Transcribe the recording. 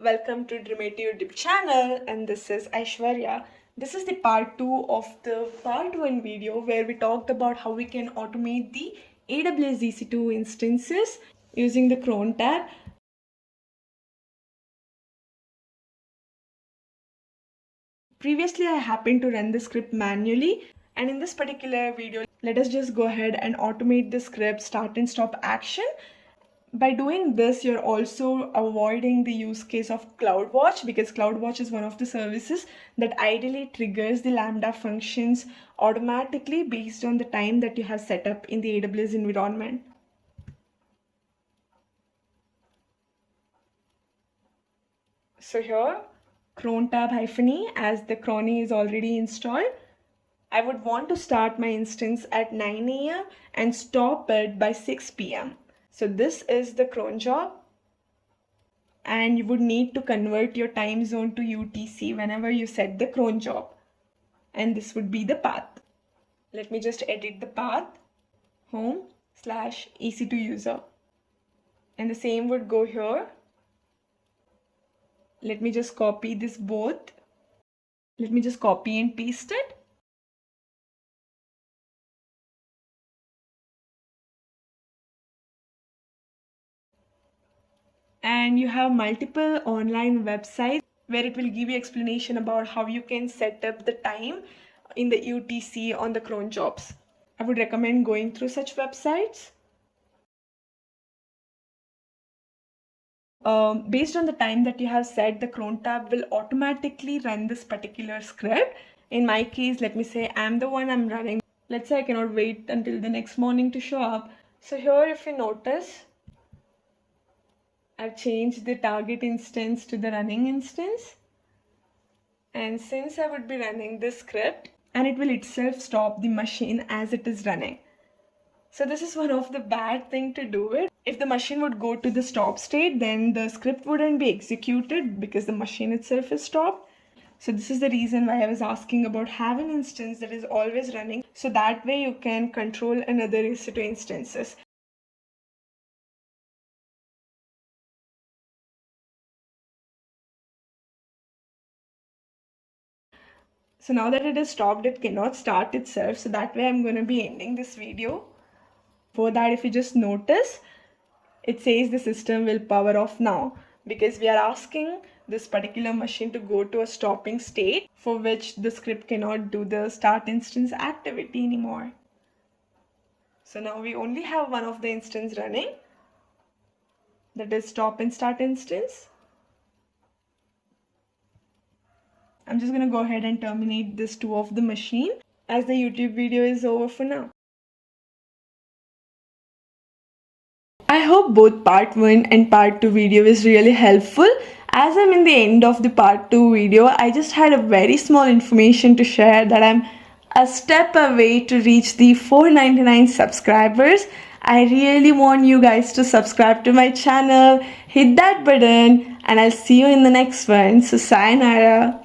welcome to Dreametive YouTube Channel, and this is Aishwarya. This is the part 2 of the part 1 video where we talked about how we can automate the AWS EC2 instances using the Crontab. Previously, I happened to run the script manually, and in this particular video, let us just go ahead and automate the script start and stop action. By doing this, you're also avoiding the use case of CloudWatch, because CloudWatch is one of the services that ideally triggers the Lambda functions automatically based on the time that you have set up in the AWS environment. So here, Crontab-e, as the cronny is already installed, I would want to start my instance at 9 a.m. and stop it by 6 p.m. So this is the cron job, and you would need to convert your time zone to UTC whenever you set the cron job. And this would be the path. Let me just edit the path, home/EC2 user. And the same would go here. Let me just copy this both. Let me just copy and paste it. And you have multiple online websites where it will give you explanation about how you can set up the time in the UTC on the cron jobs. I would recommend going through such websites. Based on the time that you have set, the Crontab will automatically run this particular script. In my case, let me say I'm running. Let's say I cannot wait until the next morning to show up. So here, if you notice, I've changed the target instance to the running instance. And since I would be running this script, and it will itself stop the machine as it is running. So this is one of the bad thing to do it. If the machine would go to the stop state, then the script wouldn't be executed because the machine itself is stopped. So this is the reason why I was asking about have an instance that is always running. So that way you can control another EC2 instances. So now that it is stopped, it cannot start itself. So that way I'm going to be ending this video. For that, if you just notice, it says the system will power off now, because we are asking this particular machine to go to a stopping state for which the script cannot do the start instance activity anymore. So now we only have one of the instance running, that is stop and start instance. I'm just going to go ahead and terminate this 2 of the machine as the YouTube video is over for now. I hope both part 1 and part 2 video is really helpful. As I'm in the end of the part 2 video, I just had a very small information to share that I'm a step away to reach the 499 subscribers. I really want you guys to subscribe to my channel, hit that button, and I'll see you in the next one. So sayonara.